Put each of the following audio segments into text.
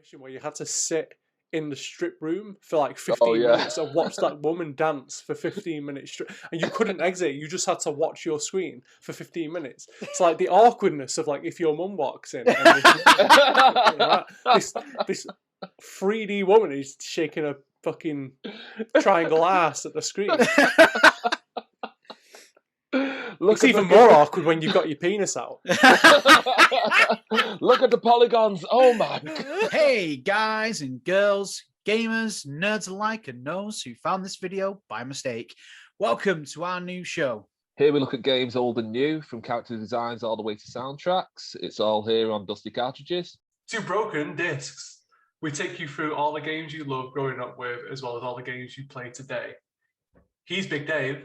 mission where you had to sit in the strip room for like 15 minutes and watch that woman dance for 15 minutes straight, and you couldn't exit. You just had to watch your screen for 15 minutes. It's like the awkwardness of like if your mum walks in and this 3D woman is shaking a fucking triangle ass at the screen. It's even more awkward when you've got your penis out. Look at the polygons. Oh my God. Hey guys and girls, gamers, nerds alike, and those who found this video by mistake. Welcome to our new show. Here we look at games old and new, from character designs all the way to soundtracks. It's all here on dusty cartridges. To broken discs. We take you through all the games you loved growing up with, as well as all the games you play today. He's Big Dave.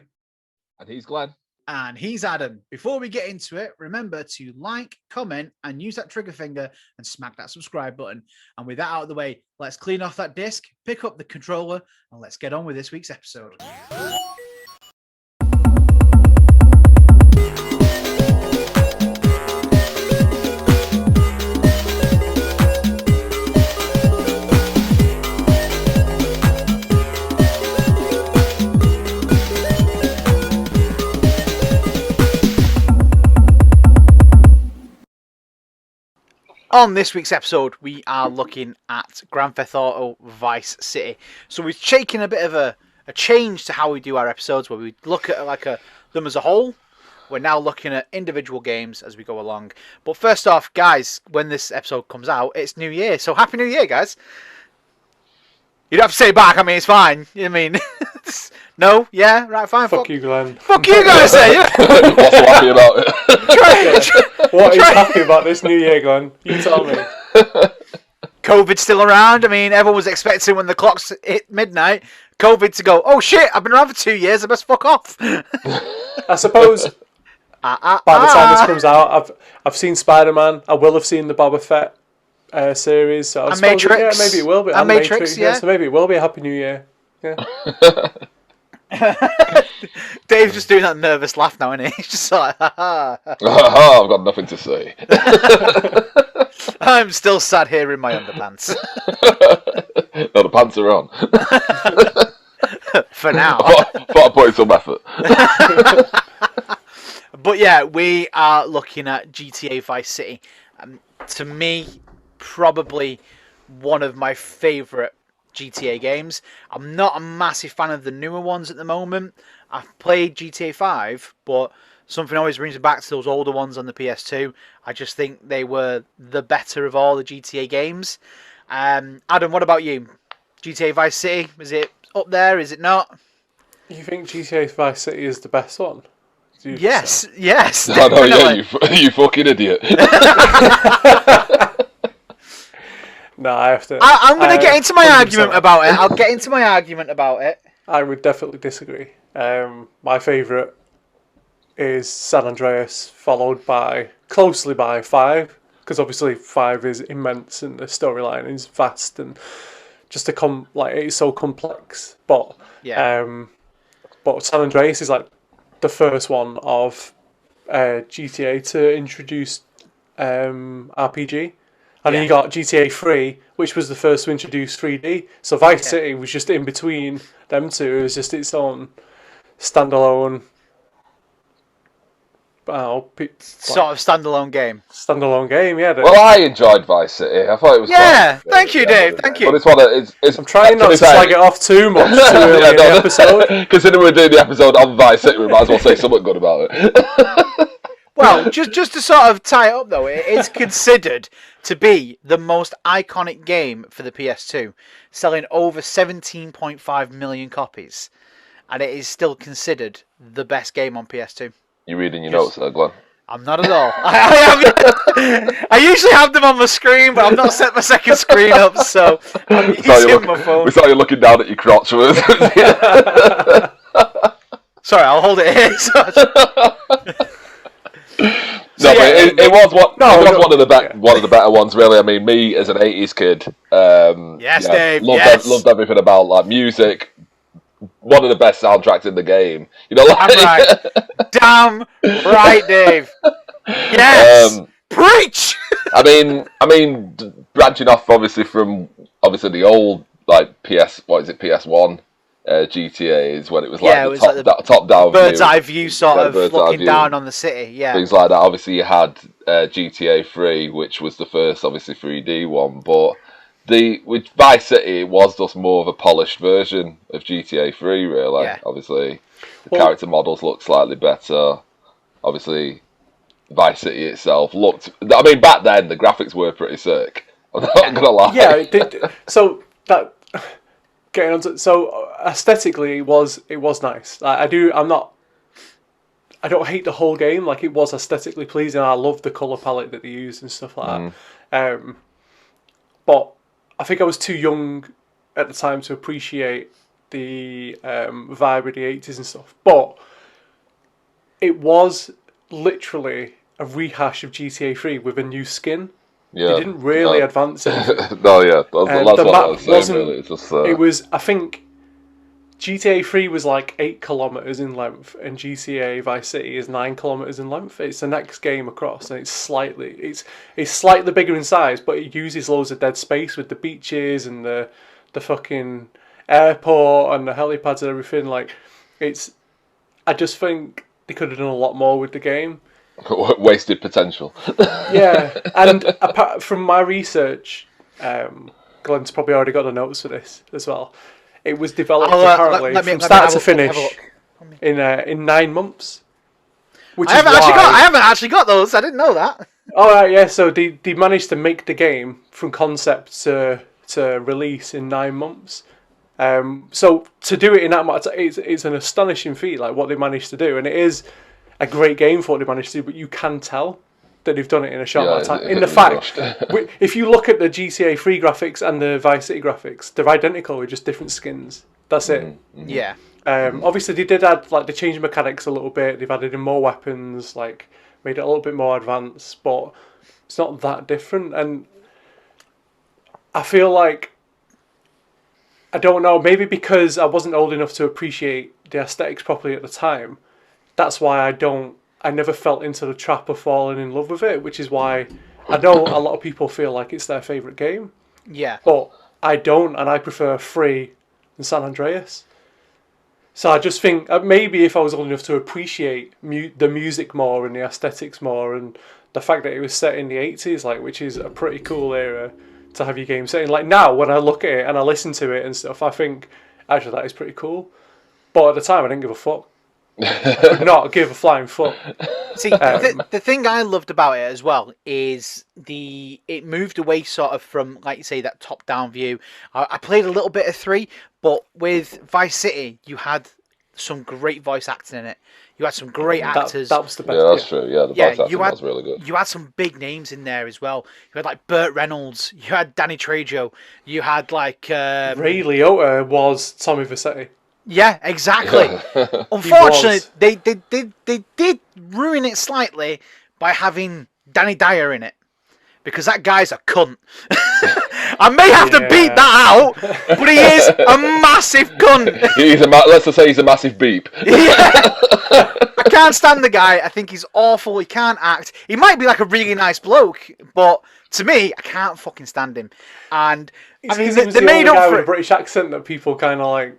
And he's Glenn. And he's Adam. Before we get into it, remember to like, comment, and use that trigger finger and smack that subscribe button. And with that out of the way, let's clean off that disc, pick up the controller, and let's get on with this week's episode. On this week's episode, we are looking at Grand Theft Auto Vice City. So we've taken a bit of a change to how we do our episodes, where we look at them as a whole. We're now looking at individual games as we go along. But first off, guys, when this episode comes out, it's New Year. So Happy New Year, guys. You don't have to say it back. I mean, it's fine. I mean, no? Yeah? Right, fine. Fuck you, Glenn. Fuck you, guys. What's so happy about it? What is happy about this New Year, Glenn? You tell me. COVID's still around. I mean, everyone was expecting when the clocks hit midnight, COVID to go, oh shit, I've been around for 2 years, I best fuck off. I suppose by the time this comes out, I've seen Spider-Man. I will have seen the Boba Fett series. So and Matrix. Yeah, maybe it will be. And Matrix, yeah. So maybe it will be a Happy New Year. Yeah. Dave's just doing that nervous laugh now, isn't he? He's just like, ha ha. I've got nothing to say. I'm still sat here in my underpants. No, the pants are on. For now. Thought I'd put in some effort. But yeah, we are looking at GTA Vice City. To me, probably one of my favourite GTA games. I'm not a massive fan of the newer ones at the moment. I've played GTA 5, but something always brings me back to those older ones on the PS2. I just think they were the better of all the GTA games. Adam, what about you? GTA Vice City, is it up there? Is it not? You think GTA Vice City is the best one? Yes, yes. I know, yeah, you fucking idiot. No, I have to. I'm going to get into my argument about it. I'll get into my argument about it. I would definitely disagree. My favourite is San Andreas, followed closely by 5, because obviously 5 is immense and the storyline is vast and just it's so complex. But but San Andreas is like the first one of GTA to introduce RPG. And then you got GTA 3, which was the first to introduce 3D. So Vice City was just in between them two. It was just its own standalone... sort of standalone game. Standalone game, yeah. Well, I enjoyed Vice City. I thought it was quite thank you, Dave. Thank you. But it's one of, it's, I'm trying not to slag it off too much too early in the episode. Considering we're doing the episode on Vice City, we might as well say something good about it. Well, just to sort of tie it up, though, it is considered to be the most iconic game for the PS2, selling over 17.5 million copies, and it is still considered the best game on PS2. You reading your notes there, Glenn? I'm not at all. I usually have them on my screen, but I've not set my second screen up, so I'm using my phone. We saw you looking down at your crotch. Sorry, I'll hold it here. It was one of the better ones, really. I mean, me as an 80s kid, Dave, loved everything about like music. One of the best soundtracks in the game. You know, Damn right, Dave. Yes, Preach! Branching off obviously from the old like PS1 GTA's when it was like it the was top, like the top down bird's view, eye view sort of bird's eye looking view, down on the city. Yeah, things like that. Obviously, you had GTA 3, which was the first obviously 3D one, but with Vice City, it was just more of a polished version of GTA 3. Really, Yeah. obviously, the character models looked slightly better. Obviously, Vice City itself looked. I mean, back then the graphics were pretty sick. I'm not gonna lie. Yeah, it did. So that getting onto aesthetically it was nice. I don't hate the whole game. Like, it was aesthetically pleasing. I loved the color palette that they used and stuff like that. But I think I was too young at the time to appreciate the vibe of the 80s and stuff. But it was literally a rehash of GTA 3 with a new skin. Yeah, They didn't really advance anything. No, yeah, that's what I was saying. wasn't- Really, it's just It was, I think, GTA 3 was like 8 kilometers in length, and GTA Vice City is 9 kilometers in length. It's the next game across, and it's slightly bigger in size, but it uses loads of dead space with the beaches and the fucking airport and the helipads and everything. Like, I just think they could have done a lot more with the game. wasted potential. Yeah, and apart from my research, Glenn's probably already got the notes for this as well. It was developed apparently from start to finish in 9 months. Which I haven't actually got those. I didn't know that. All right, yeah. So they managed to make the game from concept to release in 9 months. So to do it in that much, it's an astonishing feat. Like, what they managed to do, and it is a great game for what they managed to do. But you can tell that they've done it in a short amount of time. In the fact, if you look at the GTA 3 graphics and the Vice City graphics, they're identical with just different skins. That's it. Mm-hmm. Yeah. Obviously, they did add, like, they changed mechanics a little bit. They've added in more weapons, like, made it a little bit more advanced, but it's not that different. And I feel like, I don't know, maybe because I wasn't old enough to appreciate the aesthetics properly at the time, that's why I never felt into the trap of falling in love with it, which is why I know a lot of people feel like it's their favourite game. Yeah. But I don't, and I prefer 3 and San Andreas. So I just think maybe if I was old enough to appreciate the music more and the aesthetics more, and the fact that it was set in the 80s, like, which is a pretty cool era to have your game set in. Like, now when I look at it and I listen to it and stuff, I think actually that is pretty cool. But at the time I didn't give a fuck. I could not give a flying fuck. See, the thing I loved about it as well is it moved away sort of from, like you say, that top-down view. I played a little bit of 3, but with Vice City, you had some great voice acting in it. You had some great actors. That was the best. Yeah, that's true. Yeah, the voice acting was really good. You had some big names in there as well. You had, like, Burt Reynolds. You had Danny Trejo. You had, like... Ray Liotta was Tommy Vercetti. Yeah, exactly. Unfortunately, they did ruin it slightly by having Danny Dyer in it, because that guy's a cunt. I may have to beat that out, but he is a massive cunt. Let's just say he's a massive beep. Yeah. I can't stand the guy. I think he's awful. He can't act. He might be like a really nice bloke, but to me, I can't fucking stand him. And I mean, they made up for it. A British accent that people kind of like.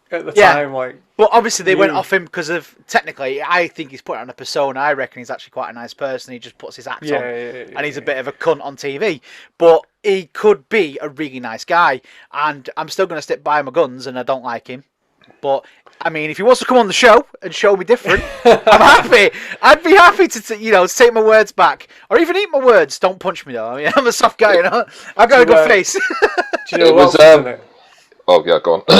At the time, like... But obviously they went off him because of... Technically, I think he's put on a persona. I reckon he's actually quite a nice person. He just puts his act on. And he's a bit of a cunt on TV. But he could be a really nice guy. And I'm still going to stick by my guns, and I don't like him. But, I mean, if he wants to come on the show and show me different, I'm happy. I'd be happy to take my words back. Or even eat my words. Don't punch me, though. I mean, I'm a soft guy, you know? I've got a good face. Do you know what else was in it? Oh, yeah, go on. Do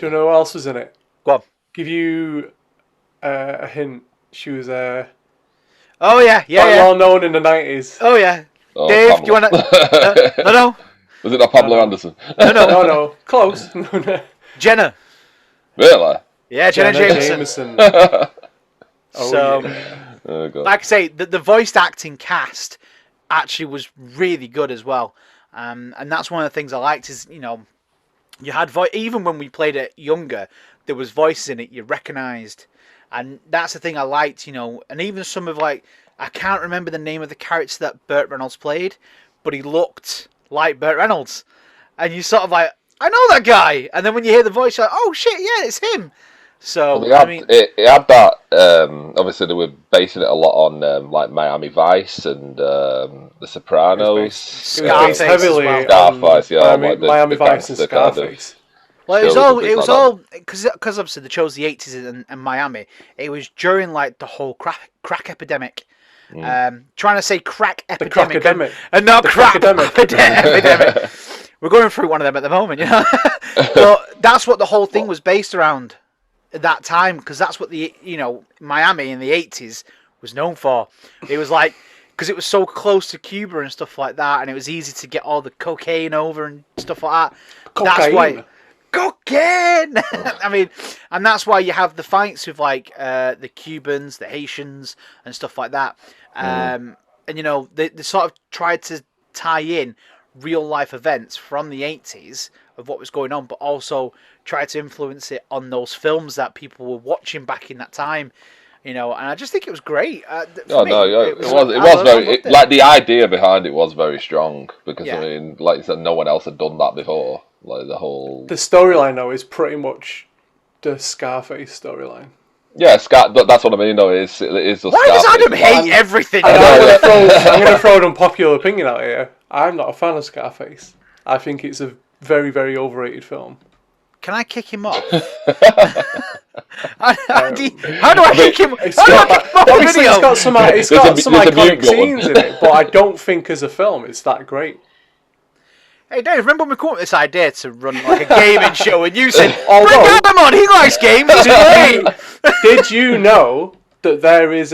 you know who else was in it? Go on. Give you a hint. She was oh, yeah. well known in the 90s. Oh, yeah. Oh, Dave, Pamela. do you want to... No. Was it not Pamela Anderson? No. Close. Jenna. Really? Yeah, Jenna Jameson. Oh, like I say, the voice acting cast actually was really good as well. And that's one of the things I liked is, you know, you had even when we played it younger, there was voices in it you recognised, and that's the thing I liked, you know. And even some of, like, I can't remember the name of the character that Burt Reynolds played, but he looked like Burt Reynolds. And you sort of like, I know that guy. And then when you hear the voice, you're like, oh shit, yeah, it's him. So, Well, it had that. Obviously, they were basing it a lot on like Miami Vice and The Sopranos. Scarface heavily as well. Scarface, yeah, Miami Vice and Scarface. Well, it was all because obviously they chose the 80s in Miami. It was during like the whole crack epidemic. Trying to say crack epidemic and not crack epidemic. We're going through one of them at the moment, you know. But that's what the whole thing was based around at that time, because that's what Miami in the 80s was known for. It was like, because it was so close to Cuba and stuff like that, and it was easy to get all the cocaine over and stuff like that. Cocaine. That's why cocaine. I mean, and that's why you have the fights with like the Cubans, the Haitians, and stuff like that. And they sort of tried to tie in real life events from the 80s of what was going on, but also try to influence it on those films that people were watching back in that time. And I just think it was great. It was very like the idea behind it was very strong, because I mean, like you said, no one else had done that before. Like the storyline though is pretty much the Scarface storyline. Yeah, that's what I mean. Though it is the Why Scarface. does Adam hate everything? I'm going to throw an unpopular opinion out here. I'm not a fan of Scarface. I think it's a very, very overrated film. Can I kick him off? How do I kick him? Obviously, it's got some iconic scenes in it, but I don't think as a film it's that great. Hey Dave, remember when we came up with this idea to run like a gaming show, and you said, "Bring Adam on, he likes games." Did you know that there is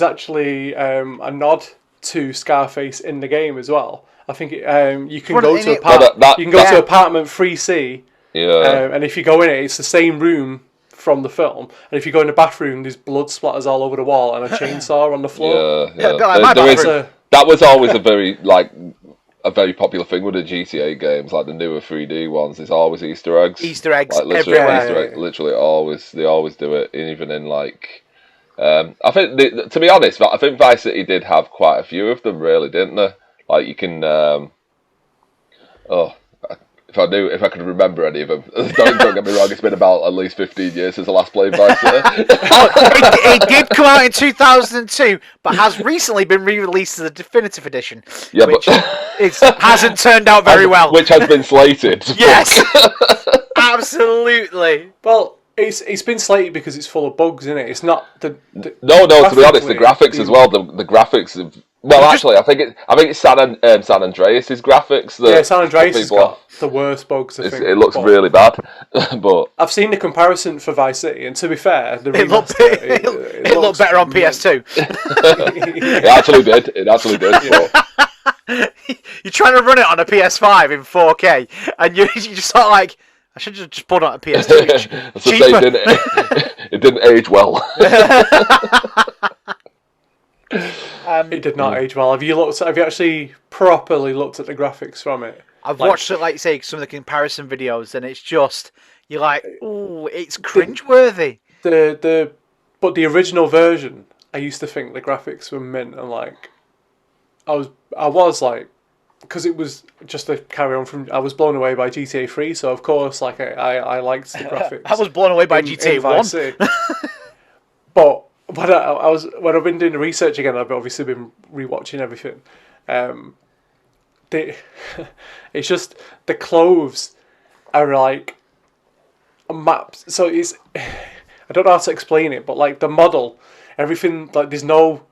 actually a nod to Scarface in the game as well? I think you can go to apartment 3C. Yeah. And if you go in it's the same room from the film. And if you go in the bathroom, there's blood splatters all over the wall and a chainsaw on the floor. Yeah. That was always a very popular thing with the GTA games, like the newer 3D ones. There's always Easter eggs. Easter eggs like, literally, everywhere. Easter egg, literally, they always do it, even in like. I think, to be honest, I think Vice City did have quite a few of them, really, didn't they? Like you can. If I could remember any of them. Don't get me wrong, it's been about at least 15 years since I last played Vice City. It did come out in 2002, but has recently been re-released as a definitive edition, which hasn't turned out very well. Which has been slated. Yes, absolutely. Well, it's been slated because it's full of bugs, isn't it? It's not No. To be honest, the graphics as well. The graphics have. Well, actually, I think it's San Andreas' graphics. San Andreas has got the worst bugs. I think it looks really bad, but I've seen the comparison for Vice City, and to be fair, it looked better on PS2. It actually did. But... You're trying to run it on a PS5 in 4K, and you're just sort of like, I should have just pulled it on a PS2. It didn't age well. It did not age well. Have you actually properly looked at the graphics from it? I've watched it, like you say, some of the comparison videos, and it's just, you're like, ooh, it's cringeworthy. But the original version, I used to think the graphics were mint, and like, I was like, because it was just a carry on from, I was blown away by GTA 3, so of course, like, I liked the graphics. I was blown away by GTA 1. But when I've been doing the research again, I've obviously been rewatching everything. It's just the clothes are like maps. So it's, I don't know how to explain it, but like the model, everything, like there's no,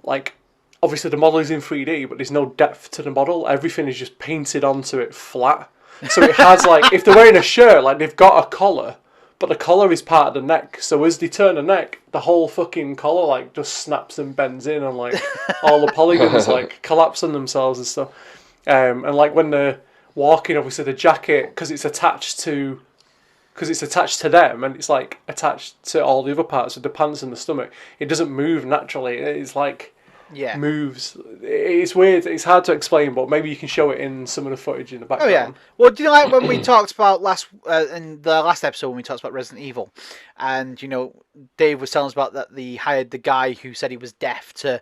like, obviously the model is in 3D, but there's no depth to the model. Everything is just painted onto it flat. So it has like, if they're wearing a shirt, like they've got a collar, but the collar is part of the neck. So as they turn the neck, the whole fucking collar like just snaps and bends in, and like all the polygons like collapse on themselves and stuff. And like when they're walking, obviously the jacket, because it's attached to them, and it's like attached to all the other parts of the pants and the stomach. It doesn't move naturally. It's like moves. It's weird. It's hard to explain, but maybe you can show it in some of the footage in the background. Oh yeah. Well, do you know, like when we talked about in the last episode when we talked about Resident Evil, and Dave was telling us about that they hired the guy who said he was deaf to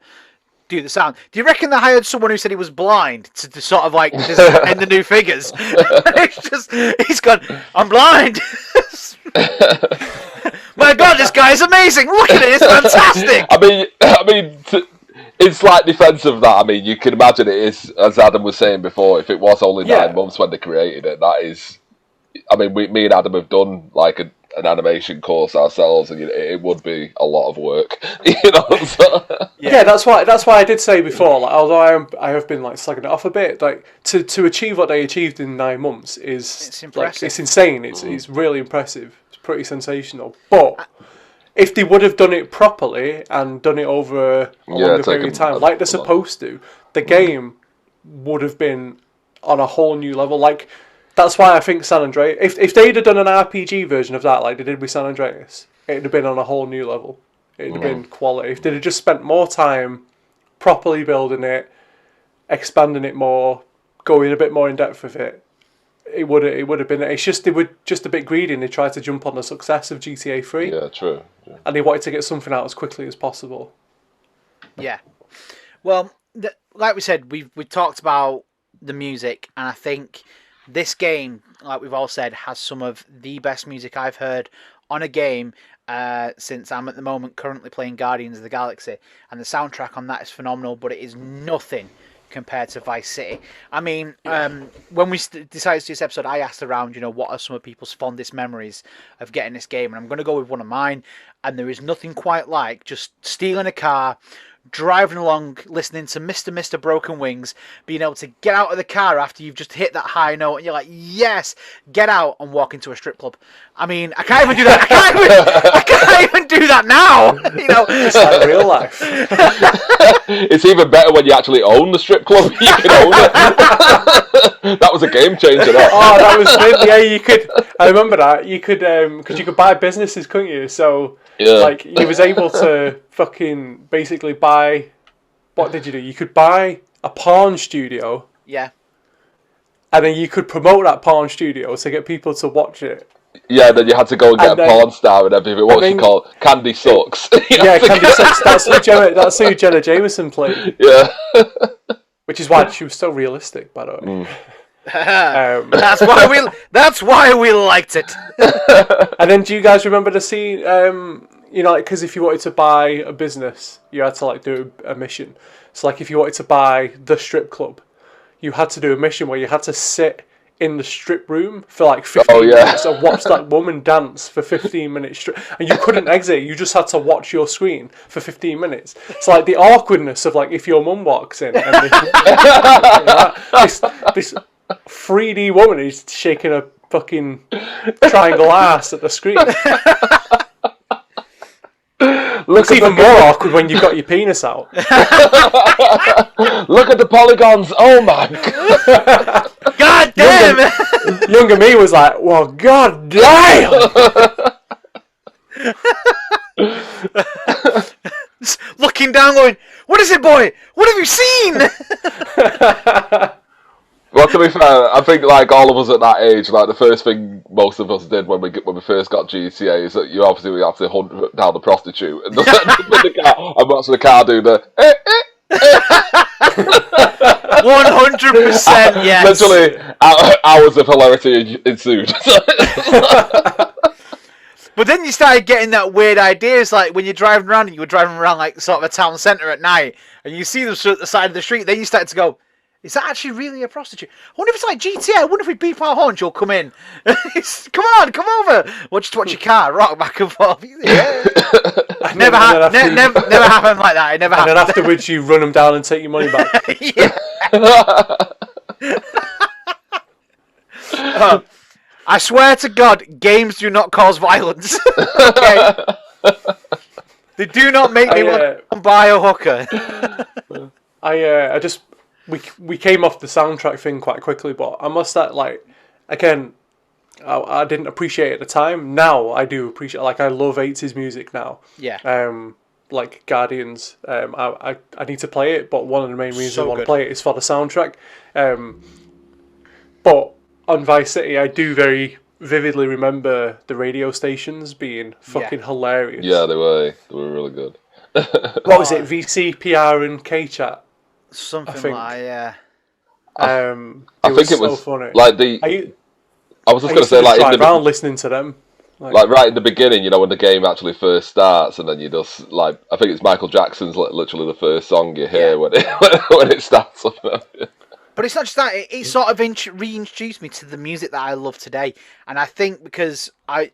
do the sound. Do you reckon they hired someone who said he was blind to sort of like design the new figures? He's gone, I'm blind. My God, this guy is amazing. Look at it, it's fantastic. I mean, in slight defence of that, I mean, you can imagine it is, as Adam was saying before, if it was only 9 months when they created it, that is, I mean, me and Adam have done like an animation course ourselves, and it would be a lot of work, So. Yeah, that's why I did say before. Like, although I have been like slagging it off a bit, like to achieve what they achieved in 9 months it's impressive. It's insane. It's really impressive. It's pretty sensational. But if they would have done it properly and done it over a longer period of time, like they're supposed to, the game would have been on a whole new level. Like, that's why I think San Andreas, if they'd have done an RPG version of that like they did with San Andreas, it'd have been on a whole new level. It'd have been quality. If they'd have just spent more time properly building it, expanding it more, going a bit more in depth with it, it would have been. It's just they were just a bit greedy and they tried to jump on the success of GTA 3. Yeah, true. Yeah. And they wanted to get something out as quickly as possible. Yeah. Well, like we said, we talked about the music, and I think this game, like we've all said, has some of the best music I've heard on a game since I'm at the moment currently playing Guardians of the Galaxy, and the soundtrack on that is phenomenal, but it is nothing compared to Vice City. I mean, when we decided to do this episode, I asked around, what are some of people's fondest memories of getting this game, and I'm going to go with one of mine, and there is nothing quite like just stealing a car, driving along, listening to Mr. Broken Wings, being able to get out of the car after you've just hit that high note, and you're like, yes, get out and walk into a strip club. I mean, I can't even do that. I can't even do that now. It's like real life. It's even better when you actually own the strip club. You can own it. That was a game changer. That was good. Yeah, you could. I remember that. You could, because you could buy businesses, couldn't you? So, like, you was able to fucking basically buy. What did you do? You could buy a porn studio. Yeah. And then you could promote that porn studio to get people to watch it. Yeah, then you had to go and get a porn star and everything. What was she called? Candy Sucks. Yeah, Candy Sucks. That's who Jenna Jameson played. Yeah. Which is why she was so realistic, by the way. That's why we liked it. And then, do you guys remember the scene? Because if you wanted to buy a business, you had to do a mission. So, like, if you wanted to buy the strip club, you had to do a mission where you had to sit in the strip room for like 15 minutes and watch that woman dance for 15 minutes straight. And you couldn't exit, you just had to watch your screen for 15 minutes. It's like the awkwardness of like if your mum walks in and this 3D woman is shaking a fucking triangle ass at the screen. It's even more awkward when you've got your penis out. Look at the polygons. Oh my god. God damn! Younger me was like, well, god damn! Looking down going, what is it, boy? What have you seen? Well, to be fair, I think like all of us at that age, like the first thing most of us did when we first got GTA is that you obviously have to hunt down the prostitute and watch the car do the 100%, yes. Literally hours of hilarity ensued. But then you started getting that weird ideas, like when you're driving around and you were driving around like sort of a town centre at night, and you see them at the side of the street. Then you started to go, is that actually really a prostitute? I wonder if it's like GTA. I wonder if we beep our horns, you'll come in. Come on, come over. We'll just watch your car rock back and forth. Yeah. Never happened like that. It never happened. And then afterwards, you run them down and take your money back. I swear to God, games do not cause violence. Okay? They do not make me want to buy a hooker. We came off the soundtrack thing quite quickly, but I must say, like, again, I didn't appreciate it at the time. Now I do appreciate, like, I love 80s music now. Yeah. like Guardians. I need to play it, but one of the main reasons I So want to good. play it is for the soundtrack. But on Vice City, I do very vividly remember the radio stations being fucking hilarious. Yeah, they were really good. What was it? VC, PR, and K-Chat. Something think. like that, It I think it was so funny. like the. I was just going to say, like, drive around listening to them. Like right in the beginning, you know, when the game actually first starts, and then you just like, I think it's Michael Jackson's literally the first song you hear when it starts up. But it's not just that; it sort of reintroduced me to the music that I love today. And I think because because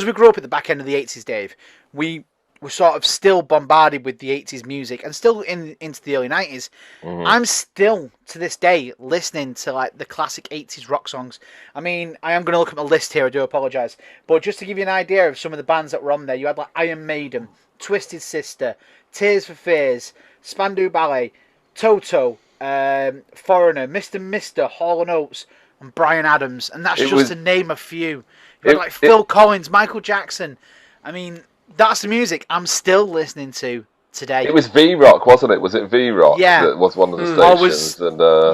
we grew up at the back end of the '80s, Dave. We were sort of still bombarded with the '80s music, and still into the early '90s. Mm-hmm. I'm still to this day listening to like the classic '80s rock songs. I mean, I am going to look at my list here. I do apologise, but just to give you an idea of some of the bands that were on there, you had like Iron Maiden, Twisted Sister, Tears for Fears, Spandau Ballet, Toto, Foreigner, Mr. Hall & Oates, and Bryan Adams, and that's just to name a few. You had like Phil Collins, Michael Jackson. I mean, that's the music I'm still listening to today. It was V-Rock, wasn't it? Was it V-Rock? Yeah. That was one of the stations.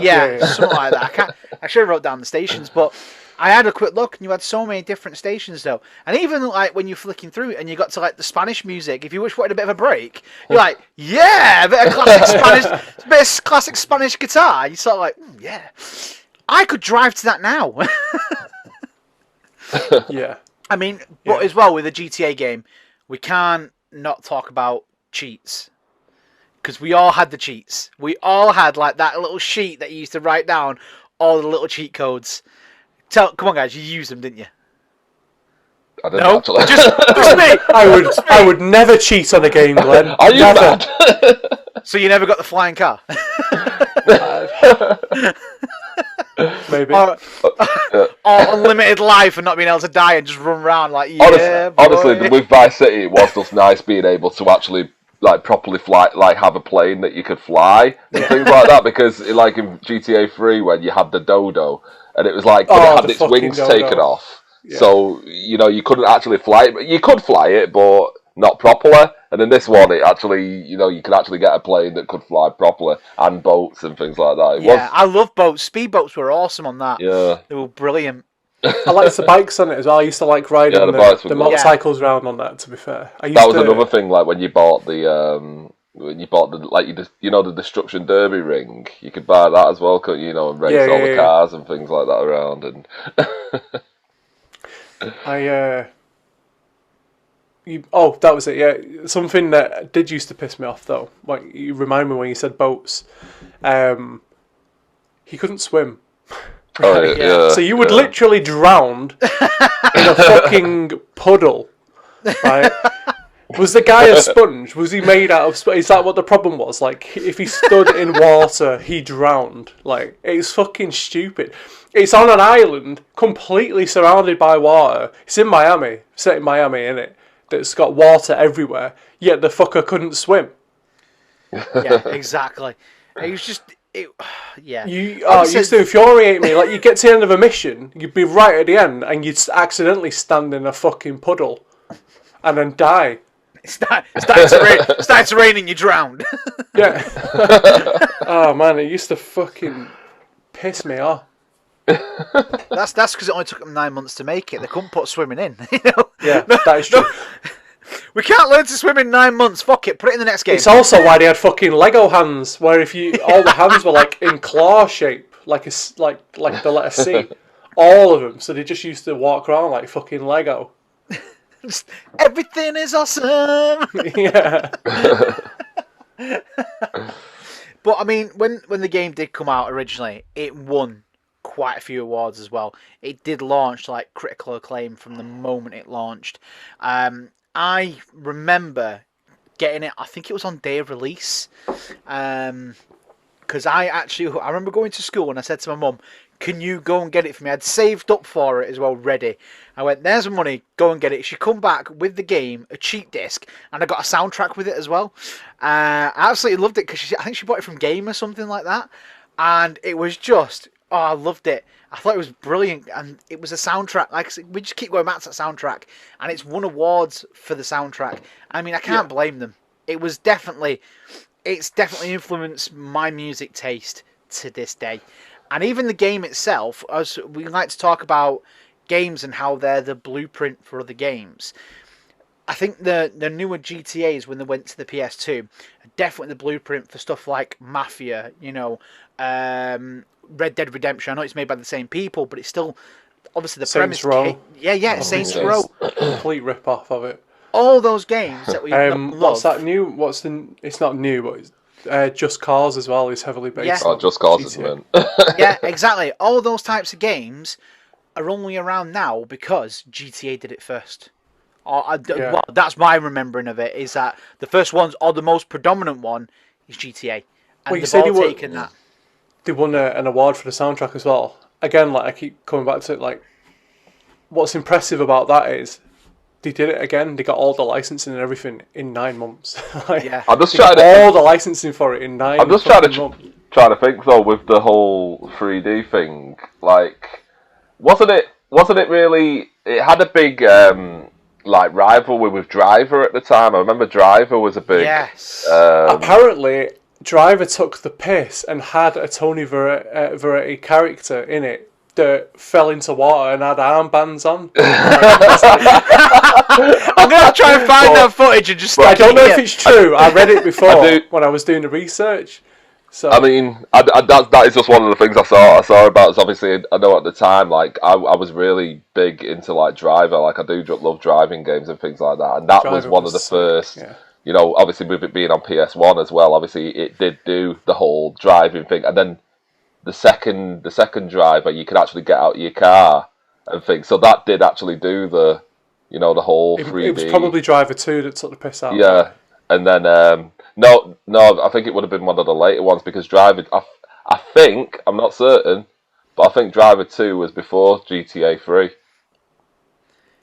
Yeah, something like that. I should have wrote down the stations, but I had a quick look, and you had so many different stations, though. And even like when you're flicking through it and you got to like the Spanish music, if you wanted a bit of a break, you're like, yeah, a bit of classic Spanish guitar. You sort of like, yeah, I could drive to that now. Yeah. I mean, but as well with a GTA game, we can't not talk about cheats. Because we all had the cheats. We all had like that little sheet that you used to write down all the little cheat codes. Come on, guys, you used them, didn't you? I didn't actually. Just me. I would never cheat on a game, Glenn. Are you mad? So you never got the flying car? Maybe. Or unlimited life and not being able to die and just run around like, yeah, honestly, with Vice City, it was just nice being able to actually like properly fly, like have a plane that you could fly and things like that. Because like in GTA 3, when you had the Dodo, and it was like, but it had its wings taken off, so you know you couldn't actually fly it. But you could fly it, but not properly. And in this one, it actually, you know, you could actually get a plane that could fly properly, and boats and things like that. I love boats. Speedboats were awesome on that. Yeah, they were brilliant. I liked the bikes on it as well. I used to like riding the motorcycles around on that. To be fair, that was another thing. Like when you bought the like you know the Destruction Derby ring, you could buy that as well, couldn't you? You know, and race all the cars and things like that around. And that was it. Yeah, something that did used to piss me off though. Like you remind me when you said boats. He couldn't swim. So you would literally drown in a fucking puddle, right? Was the guy a sponge? Was he made out of sponge? Is that what the problem was? Like, if he stood in water, he drowned. Like, it's fucking stupid. It's on an island, completely surrounded by water. It's in Miami, set in Miami, innit? That's got water everywhere, yet the fucker couldn't swim. Yeah, exactly. It was just... You used to infuriate me. Like, you get to the end of a mission, you'd be right at the end, and you'd accidentally stand in a fucking puddle, and then die. It started to rain and you drowned. Yeah. Oh man, it used to fucking piss me off. That's because it only took them 9 months to make it. They couldn't put swimming in. You know? Yeah, that is true. We can't learn to swim in 9 months. Fuck it, put it in the next game. It's also why they had fucking Lego hands, where all the hands were like in claw shape, like the letter C, all of them. So they just used to walk around like fucking Lego. Everything is awesome. Yeah. But I mean, when the game did come out originally, it won quite a few awards as well. It did launch like critical acclaim from the moment it launched. I remember getting it. I think it was on day of release. Because I remember going to school and I said to my mum, "Can you go and get it for me?" I'd saved up for it as well, ready. I went, "There's the money, go and get it." She come back with the game, a cheat disc, and I got a soundtrack with it as well. I absolutely loved it because I think she bought it from Game or something like that. And it was just, Oh, I loved it. I thought it was brilliant, and it was a soundtrack. Like we just keep going back to that soundtrack, and it's won awards for the soundtrack. I mean, I can't blame them. It's definitely influenced my music taste to this day, and even the game itself. As we like to talk about games and how they're the blueprint for other games. I think the newer GTAs when they went to the PS2 are definitely the blueprint for stuff like Mafia. Red Dead Redemption. I know it's made by the same people, but it's still obviously the Saints premise. Row. Saints Row. Complete rip off of it. All those games that we love. What's that new? It's not new, but it's, Just Cause as well is heavily based. Oh, Just Cause is meant. Yeah, exactly. All those types of games are only around now because GTA did it first. Well, that's my remembering of it. Is that the first ones or the most predominant one is GTA, and they've all taken that. They won an award for the soundtrack as well. Again, like I keep coming back to it, like what's impressive about that is they did it again. They got all the licensing and everything in 9 months. I'm just trying to all the licensing for it in 9 months. I'm just trying to think though with the whole 3D thing. Like, wasn't it really? It had a big like rivalry with Driver at the time. I remember Driver was a big. Yes. Apparently, Driver took the piss and had a Tony Verretti character in it that fell into water and had armbands on. I'm going to try and find that footage and just... I don't know if it's true. I read it before when I was doing the research. So I mean, that is just one of the things I saw about. Is obviously, I know at the time, like I was really big into like Driver. Like I do love driving games and things like that, and that was one of the first. Yeah. You know, obviously with it being on PS1 as well, obviously it did do the whole driving thing, and then the second Driver, you could actually get out of your car and things. So that did actually do the whole 3D. It was probably Driver 2 that took the piss out. Yeah, and then no, I think it would have been one of the later ones because Driver, I think, I'm not certain, but I think Driver 2 was before GTA 3.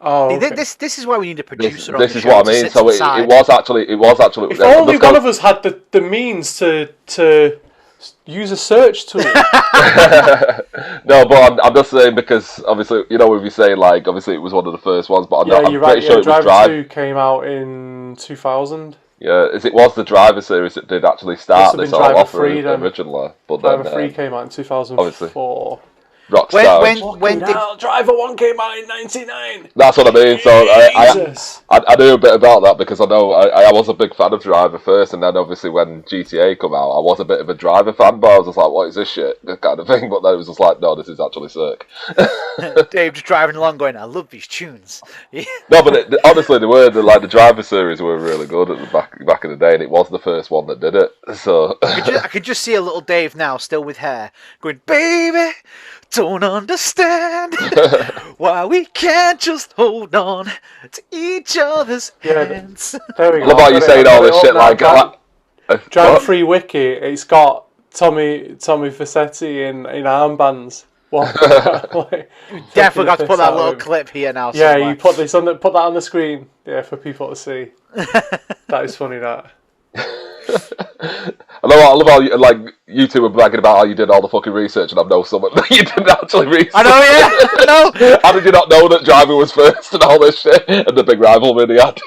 Oh, okay. This is why we need a producer. This is what I mean. So it was actually. If only one of us had the means to use a search tool. No, but I'm just saying because obviously if you're saying like obviously it was one of the first ones, but I'm pretty sure it was Driver 2 came out in 2000. Yeah, it was the Driver series that did actually start this all off originally. But Driver then 3 came out in 2004. Rockstar. When did Driver 1 came out in 99? That's what I mean. So I knew a bit about that because I know I was a big fan of Driver first, and then obviously when GTA come out, I was a bit of a Driver fan, but I was just like, what is this shit? That kind of thing. But then it was just like, no, this is actually sick. Dave just driving along going, I love these tunes. No, but honestly, the Driver series were really good at the back in the day, and it was the first one that did it. So I could just see a little Dave now, still with hair, going, baby, don't understand why we can't just hold on to each other's hands. There we go. I love how you saying all this shit like Driver 3 Wiki, it's got Tommy Vercetti in armbands. What? Definitely got to put that little clip here now. Yeah, somewhere. you put that on the screen. Yeah, for people to see. That is funny. That. I love how you two were bragging about how you did all the fucking research, and I know something that you didn't actually research. I know, yeah, I know. How did you not know that Driver was first and all this shit, and the big rivalry they had?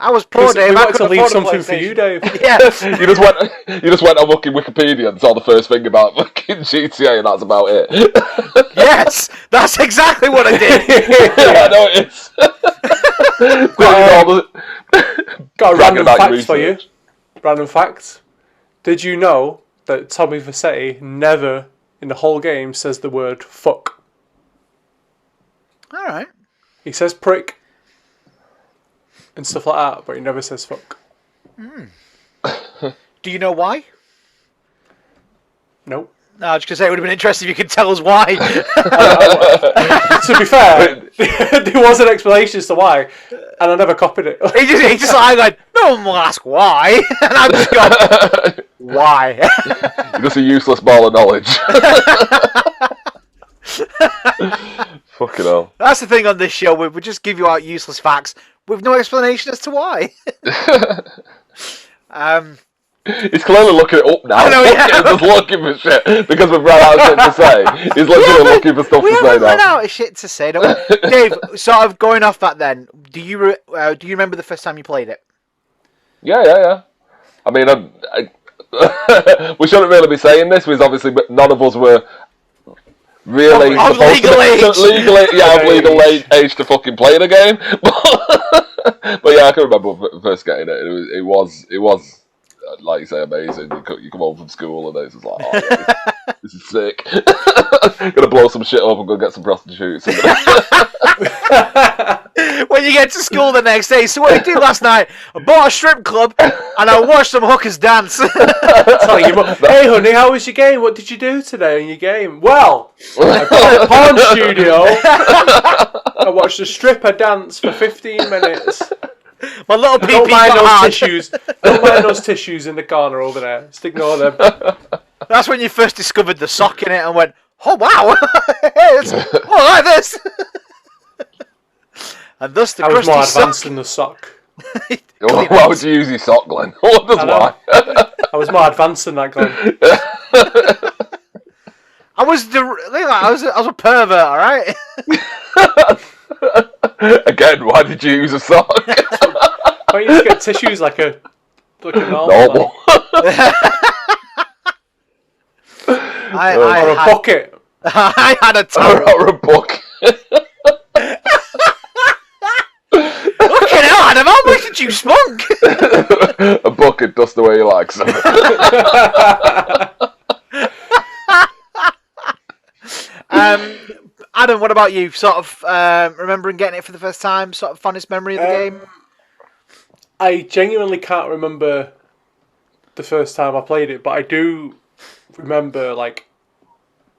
I was poor, Dave. We wanted to leave something for you, Dave. Yeah. You just went on fucking Wikipedia and saw the first thing about fucking GTA, and that's about it. Yes, that's exactly what I did. Yeah, I know it is. Got a random fact for you. Random fact. Did you know that Tommy Vercetti never in the whole game says the word fuck? Alright. He says prick and stuff like that, but he never says fuck. Do you know why? Nope. No, I was just going to say it would have been interesting if you could tell us why. To be fair, there was an explanation as to why, and I never copied it. he just like, no one will ask why. And I'm just going, why? You're just a useless ball of knowledge. Fucking hell. That's the thing on this show. We just give you out useless facts with no explanation as to why. He's clearly looking it up now. I know, yeah. He's just looking for shit because we've run out of shit to say. He's literally looking for stuff to say haven't run now. out of shit to say, don't we? Dave, sort of going off that then, do you remember the first time you played it? Yeah. I mean, we shouldn't really be saying this, because obviously none of us were really of legal age. Of legal age to fucking play the game. But yeah, I can remember first getting it. It was like you say, amazing. You come home from school and it's just like, oh yeah, this is sick. Gonna blow some shit up and go get some prostitutes. When you get to school the next day, so what did you do last night? I bought a strip club and I watched some hookers dance. Tell your mum, hey honey, how was your game? What did you do today in your game? Well, I got a porn studio. I watched a stripper dance for 15 minutes. My little pee Don't mind got those hard. tissues. Don't mind those tissues in the corner over there. Just ignore them. That's when you first discovered the sock in it and went, oh wow, it's more like this. And thus the I was crusty more sock. advanced than the sock. Why would you use your sock, Glenn? What does I know. why? I was more advanced than that, Glenn. I was a pervert, all right. Again, why did you use a sock? Why don't you just get tissues like a normal? Or a bucket. I had a towel. Or a bucket. Fucking hell, Adam, how much did you spunk? A bucket, dust the way you like. So. Adam, what about you? Sort of remembering getting it for the first time? Sort of fondest memory of the game? I genuinely can't remember the first time I played it, but I do remember like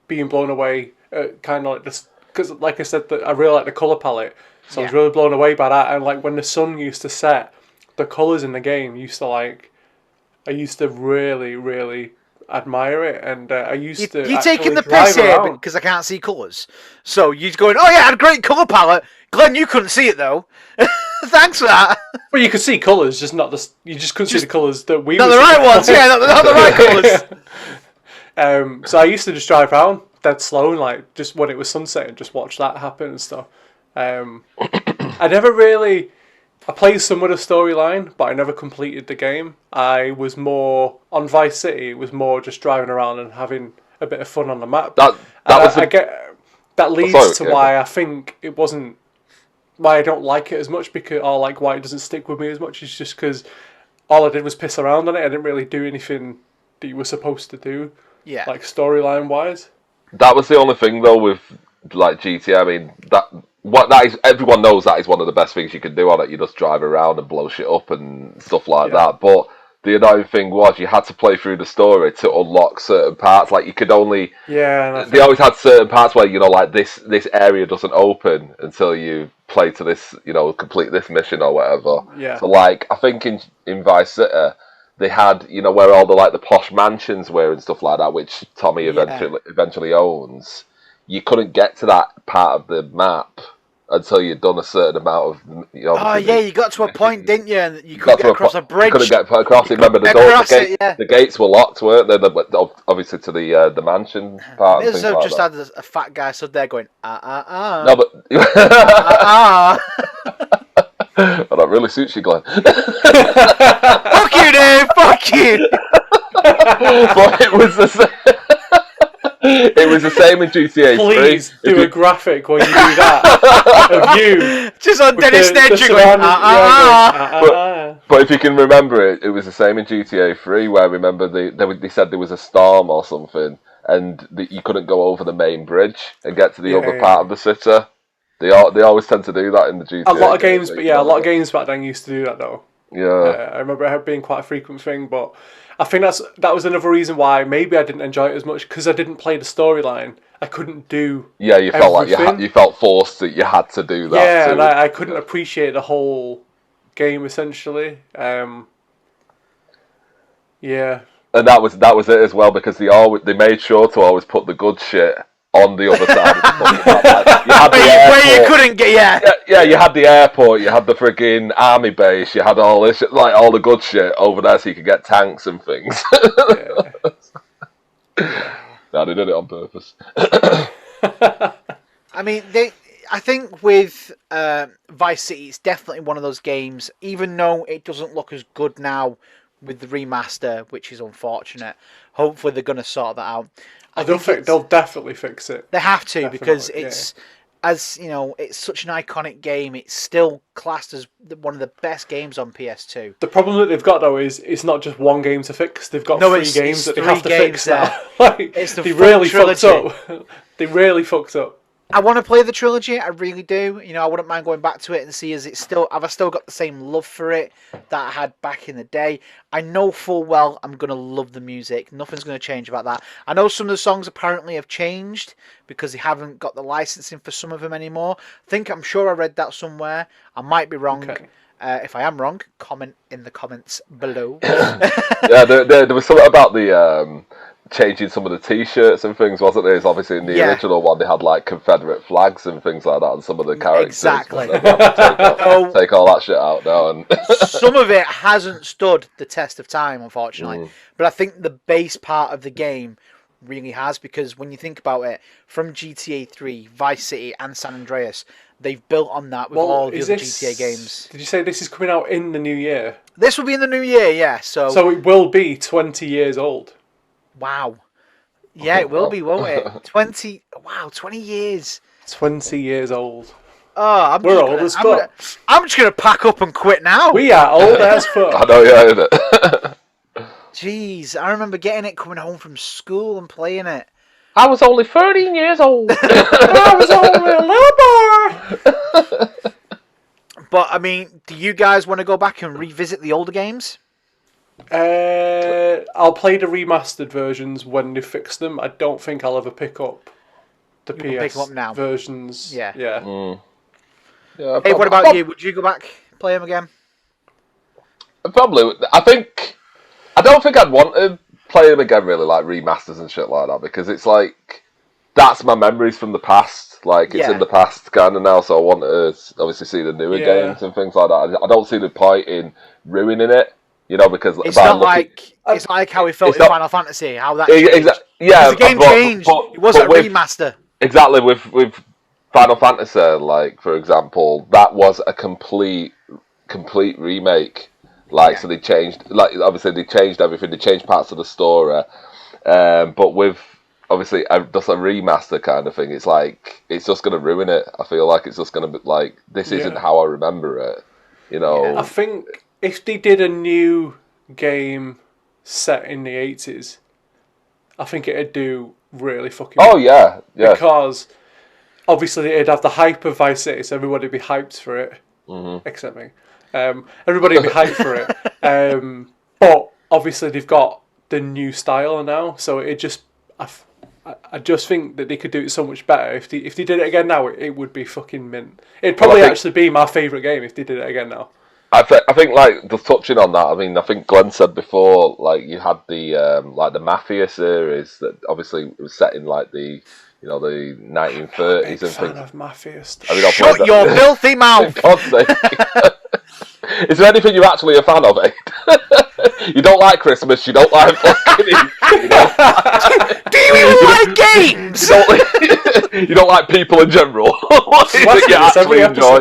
being blown away, kind of like this, because like I said, I really like the color palette, so I was really blown away by that. And like when the sun used to set, the colors in the game I used to really admire it, and I used to. You're taking the piss here because I can't see colours. So you're going, oh yeah, I had a great colour palette. Glenn, you couldn't see it though. Thanks for that. Well, you could see colours, just not the. You just couldn't see the colours that we. Not the right ones, yeah, not the right colours. So I used to just drive around dead slow and like just when it was sunset and just watch that happen and stuff. I never really. I played some of the storyline, but I never completed the game. I was more on Vice City. It was more just driving around and having a bit of fun on the map. That leads to why I think it wasn't. Why I don't like it as much, because or like why it doesn't stick with me as much is just because all I did was piss around on it. I didn't really do anything that you were supposed to do. Yeah. Like storyline wise. That was the only thing though with like GTA. I mean that is everyone knows that is one of the best things you can do on it. You just drive around and blow shit up and stuff like that. But the annoying thing was you had to play through the story to unlock certain parts. Like you could only they always had certain parts where like this area doesn't open until you play to this complete this mission or whatever. Yeah. So like I think in Vice City they had where all the posh mansions were and stuff like that, which Tommy eventually owns. You couldn't get to that part of the map until you'd done a certain amount of. You got to a point, didn't you? And you couldn't get across a bridge. You couldn't get across it. Remember the gates were locked, weren't they? Obviously to the mansion part. May as well just had a fat guy stood there going No, but well, that really suits you, Glenn. Fuck you, Dave. Fuck you. But it was the same. It was the same in GTA 3. Please do a graphic when you do that of you just on Dennis Nedry going But if you can remember it was the same in GTA 3 where remember they said there was a storm or something and you couldn't go over the main bridge and get to the other part of the city. They always tend to do that in the GTA. A lot of games, but a lot of games back then used to do that though. Yeah, I remember it being quite a frequent thing, but I think that was another reason why maybe I didn't enjoy it as much because I didn't play the storyline. I couldn't do. Yeah, you felt like you felt forced that you had to do that. Yeah, too. And I couldn't appreciate the whole game essentially. Yeah. And that was it as well because they made sure to always put the good shit on the other side of the fucking map. Like, you had the Where you airport. couldn't get, Yeah, you had the airport, you had the friggin' army base, you had all this, like all the good shit over there, so you could get tanks and things. No, they did it on purpose. I mean, I think with Vice City, it's definitely one of those games, even though it doesn't look as good now with the remaster, which is unfortunate. Hopefully they're going to sort that out. They'll definitely fix it. They have to, Definitely, because it's, as you know, it's such an iconic game. It's still classed as one of the best games on PS2. The problem that they've got though is it's not just one game to fix. They've got three games that they have to fix now. Like, it's the they really trilogy. fucked up. They really fucked up. I want to play the trilogy. I really do. You know, I wouldn't mind going back to it and see have I still got the same love for it that I had back in the day. I know full well I'm gonna love the music. Nothing's gonna change about that. I know some of the songs apparently have changed because they haven't got the licensing for some of them anymore. I'm sure I read that somewhere. I might be wrong. Okay. If I am wrong, comment in the comments below. Yeah, there was something about the changing some of the T-shirts and things, wasn't there? It's obviously in the original one they had like Confederate flags and things like that, and some of the characters. Exactly. Take all that shit out now, and some of it hasn't stood the test of time, unfortunately. But I think the base part of the game really has, because when you think about it, from GTA 3, Vice City, and San Andreas, they've built on that with all the other GTA games. Did you say this is coming out in the new year? This will be in the new year, yeah. So it will be 20 years old. Wow. Yeah, it will be, won't it? 20 years. 20 years old. Oh, We're old as fuck. I'm just going to pack up and quit now. We are old as fuck. I know, yeah, isn't it? Jeez, I remember getting it, coming home from school and playing it. I was only 13 years old. I was only a little boy. But, I mean, do you guys want to go back and revisit the older games? I'll play the remastered versions when they fix them. I don't think I'll ever pick up the PS them up now. versions. Yeah. Yeah. Yeah, Hey, what about you? Would you go back, play them again? Probably. I don't think I'd want to play them again, really, like remasters and shit like that, because it's like, that's my memories from the past. Like, it's in the past kind of now, so I want to obviously see the newer games and things like that. I don't see the point in ruining it. You know, because it's not like how we felt in Final Fantasy, how that changed. Yeah, the game changed. It wasn't a remaster. Exactly, with Final Fantasy, like for example, that was a complete remake. Like so, they changed. Like obviously, they changed everything. They changed parts of the story, but with obviously just a remaster kind of thing, it's like it's just going to ruin it. I feel like it's just going to be like this isn't how I remember it. You know, I think. If they did a new game set in the 80s, I think it'd do really fucking well. Oh, yeah. Because, obviously, it'd have the hype of Vice City, so everybody would be hyped for it. Except me. Everybody would be hyped for it. But, obviously, they've got the new style now, so it just... I just think that they could do it so much better. If they did it again now, it would be fucking mint. It'd probably actually be my favourite game if they did it again now. I think like just touching on that. I mean, I think Glenn said before, like you had the Mafia series that obviously was set in like the the 1930s and things. Of Mafia stuff. Shut your filthy mouth! God's sake. Is there anything you're actually a fan of, eh? You don't like Christmas. You don't like fucking. Do you even like games? You don't like people in general. What is it you actually enjoy?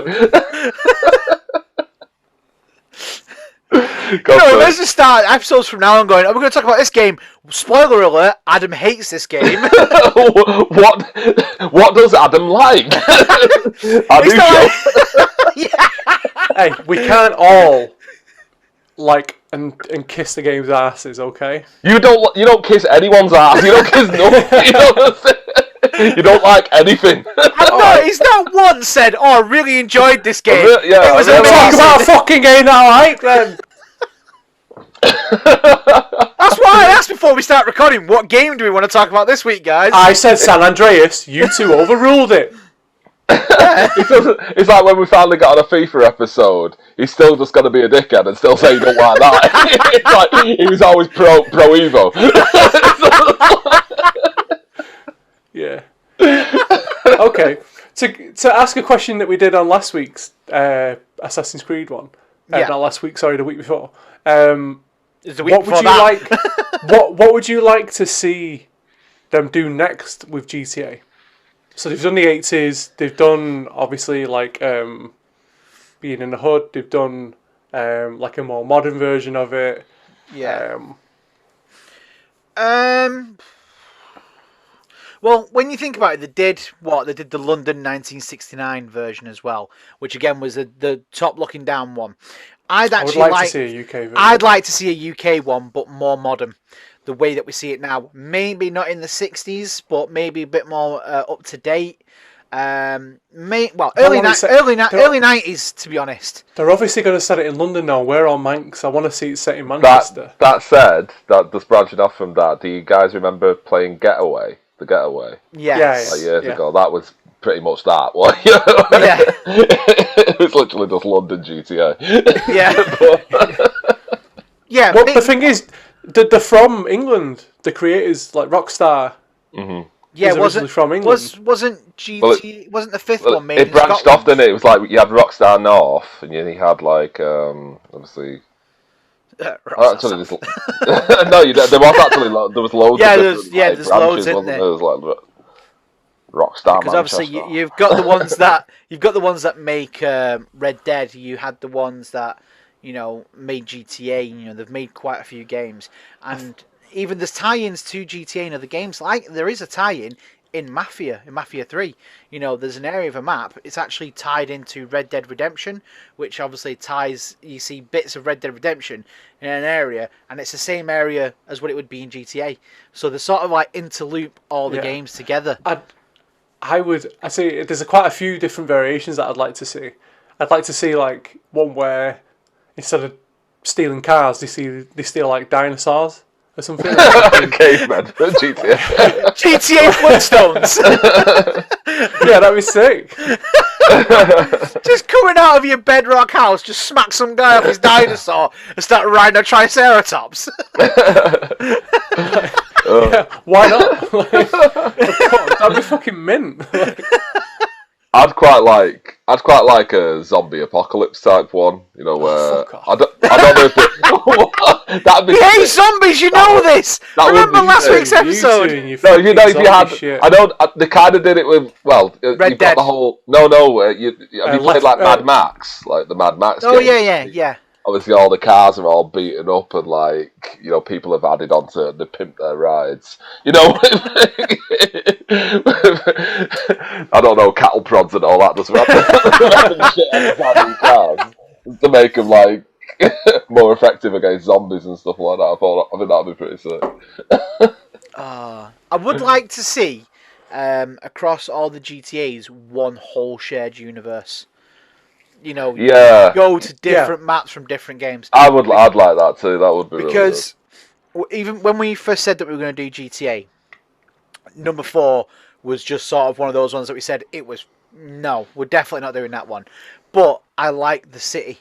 Let's just start episodes from now on going, we're going to talk about this game. Spoiler alert, Adam hates this game. What does Adam like? Hey, we can't all like and kiss the game's asses, okay? You don't kiss anyone's ass. You don't kiss nothing. You don't like anything. He's not once said, I really enjoyed this game. Yeah, it was talk about a fucking game that I like then. That's why I asked before we start recording, what game do we want to talk about this week, guys? I said San Andreas, you two overruled it. It's like when we finally got on a FIFA episode, he's still just going to be a dickhead and still say he don't like that. It's like, he was always pro Evo. Yeah. Okay. To ask a question that we did on last week's Assassin's Creed one. Not last week, sorry, the week before. The week what would you like? What would you like to see them do next with GTA? So they've done the 80s. They've done obviously like being in the hood. They've done like a more modern version of it. Yeah. Well, when you think about it, they did the London 1969 version as well, which again was the top looking down one. I would like to see a UK version. I'd like to see a UK one, but more modern, the way that we see it now. Maybe not in the 60s, but maybe a bit more up to date. Early 90s, to be honest. They're obviously going to set it in London now. We're on Manx. I want to see it set in Manchester. That said, just branching off from that, do you guys remember playing Getaway? The Getaway? Yes. Like years ago. That was pretty much that. Yeah. It was literally just London GTA. Yeah. Yeah. Well, the thing is, they're from England. The creators, like Rockstar. Mm-hmm. Yeah, wasn't from England. Wasn't GT? Wasn't the fifth one made? It branched off, didn't it? It was like you had Rockstar North, and you had like obviously. Actually, no, there was actually there was loads. Yeah, of there's branches, loads, isn't there? There was like Rockstar. Because obviously you've got the ones that make Red Dead. You had the ones that made GTA. They've made quite a few games, and even there's tie-ins to GTA and other games. Like there is a tie-in in Mafia 3. There's an area of a map. It's actually tied into Red Dead Redemption, which obviously ties. You see bits of Red Dead Redemption in an area, and it's the same area as what it would be in GTA. So they sort of like interloop all the games together. I say there's quite a few different variations that I'd like to see. I'd like to see like one where instead of stealing cars, they steal like dinosaurs or something. Cavemen. GTA. GTA Flintstones. Yeah, that'd be sick. Just coming out of your bedrock house, just smack some guy off his dinosaur and start riding a Triceratops. Yeah, why not? That'd be fucking mint. I'd quite like a zombie apocalypse type one, where I don't know if that'd be. We hate zombies, you know this. Remember last week's episode? No, if you had, shit. I don't. They kind of did it with Red Dead. Got the whole. No, have you played like Mad Max, like the Mad Max? Oh game? yeah. Obviously, all the cars are all beaten up, and people have added onto the pimp their rides. I don't know, cattle prods and all that. Just cars to make them like more effective against zombies and stuff like that. I think that'd be pretty sick. I would like to see across all the GTAs one whole shared universe. Go to different maps from different games. I'd like that too. That would be because really good. Even when we first said that we were going to do GTA, number 4 was just sort of one of those ones that we said we're definitely not doing that one. But I like the city.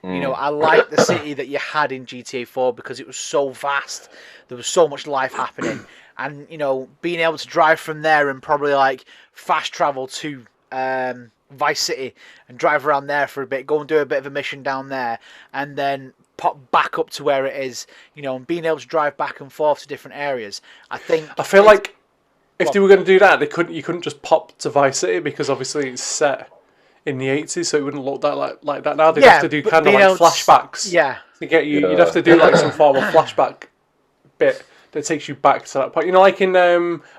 I like the city that you had in GTA 4 because it was so vast. There was so much life happening, and being able to drive from there and probably like fast travel to Vice City and drive around there for a bit, go and do a bit of a mission down there, and then pop back up to where it is, and being able to drive back and forth to different areas. I feel like if they were going to do that, you couldn't just pop to Vice City because obviously it's set in the 80s, so it wouldn't look that like that now. They'd have to do kind of like flashbacks. To get you, you'd have to do like some form of flashback bit that takes you back to that point. Like in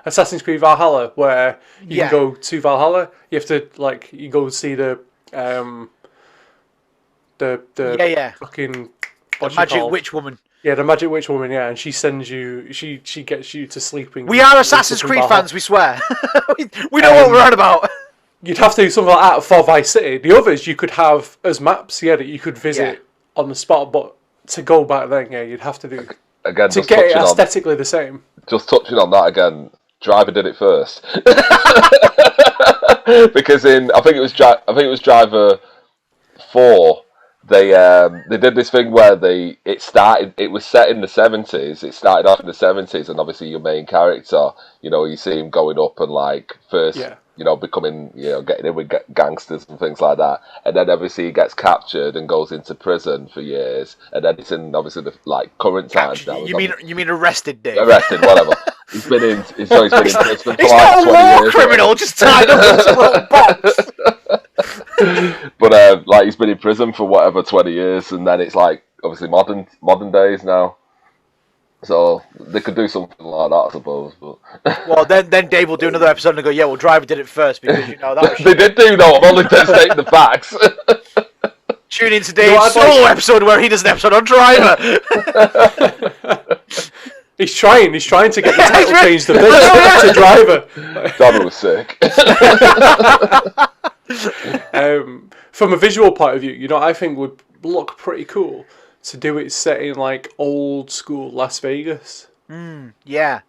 Assassin's Creed Valhalla, where you can go to Valhalla, you have to you go see the fucking the magic witch woman. Yeah, the magic witch woman. Yeah, and she sends you. She gets you to sleeping. We are Assassin's Creed fans. We swear. we know what we're on about. You'd have to do something like that for Vice City. The others you could have as maps. That you could visit on the spot, but to go back then, you'd have to do. Again, to get it aesthetically the same. Just touching on that again, Driver did it first. Because I think it was Driver 4. they did this thing where it was set in the 70s. It started off in the 70s, and obviously your main character, you see him going up and like first, becoming, getting in with gangsters and things like that, and then obviously he gets captured and goes into prison for years, and then it's in obviously the like current times now. You mean arrested, Dave? Arrested, whatever. He's been in prison for He's like 20 not a war years. criminal, just tied up into a little box. But like he's been in prison for whatever 20 years, and then it's like obviously modern days now. So they could do something like that, I suppose. But Well, then Dave will do another episode and go, yeah, well, Driver did it first because that was. They did do though. I'm only stating the facts. Tune into Dave's solo episode where he does an episode on Driver. He's trying to get the title changed a bit to Driver. Driver was sick. From a visual point of view, I think would look pretty cool to do it set in like old school Las Vegas. Yeah,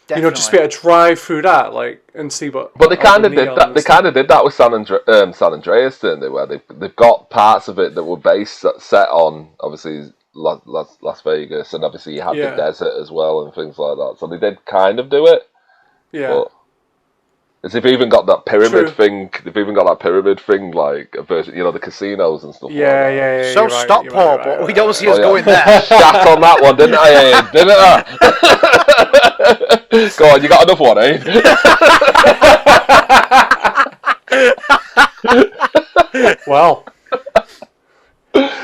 definitely. Just be able to drive through that, like, and see what. But they kind of did that. They kind of did that with San Andreas, didn't they? Where they've got parts of it that were set on obviously Las Vegas, and obviously you had the desert as well and things like that. So they did kind of do it. Yeah. But they've even got that pyramid thing. They've even got that pyramid thing, like a version, the casinos and stuff. Yeah. So stop, Paul. But we don't see us going there. Shat on that one, didn't I? Didn't I? Go on, you got another one, eh? Well,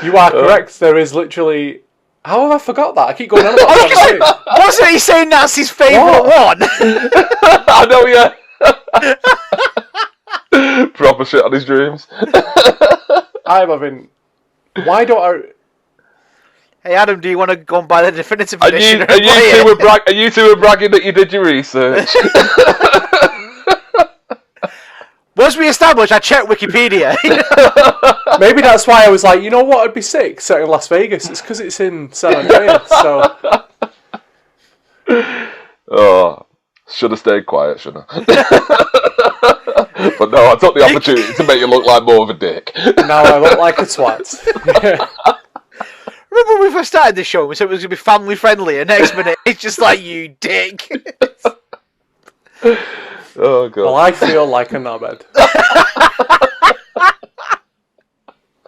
you are correct. There is literally. How have I forgot that? I keep going on about that. Wasn't he saying that's his favourite one? I know, yeah. Proper shit on his dreams. I'm having. Why don't I? Hey Adam, do you want to go and buy the definitive edition? Are you two bragging that you did your research? Once we established, I checked Wikipedia. Maybe that's why I was like, you know what would be sick set in Las Vegas? It's because it's in San Andreas. So. Oh, should have stayed quiet, shouldn't I? But no, I took the opportunity to make you look like more of a dick. Now I look like a twat. Remember when we first started this show, we said it was going to be family friendly, and next minute it's just like, you dick. Oh, God. Well, I feel like a knobhead.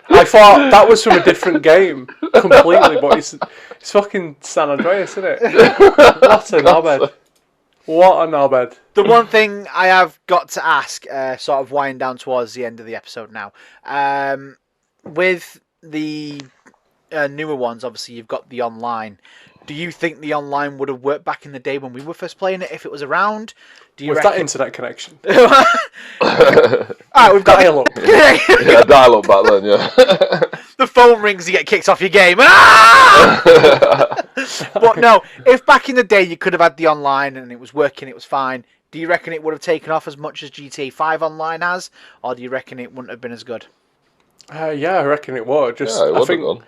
I thought that was from a different game completely, but it's fucking San Andreas, isn't it? What a knobhead. What a knobhead. The one thing I have got to ask, sort of winding down towards the end of the episode now, with the newer ones, obviously you've got the online. Do you think the online would have worked back in the day when we were first playing it if it was around? Do you With reckon... that internet connection. Alright, we've got dial-up. Yeah, dial-up back then, yeah. The phone rings, you get kicked off your game. Ah! But no, if back in the day you could have had the online and it was working, it was fine, do you reckon it would have taken off as much as GTA 5 online has? Or do you reckon it wouldn't have been as good? Yeah, I reckon it would. I think.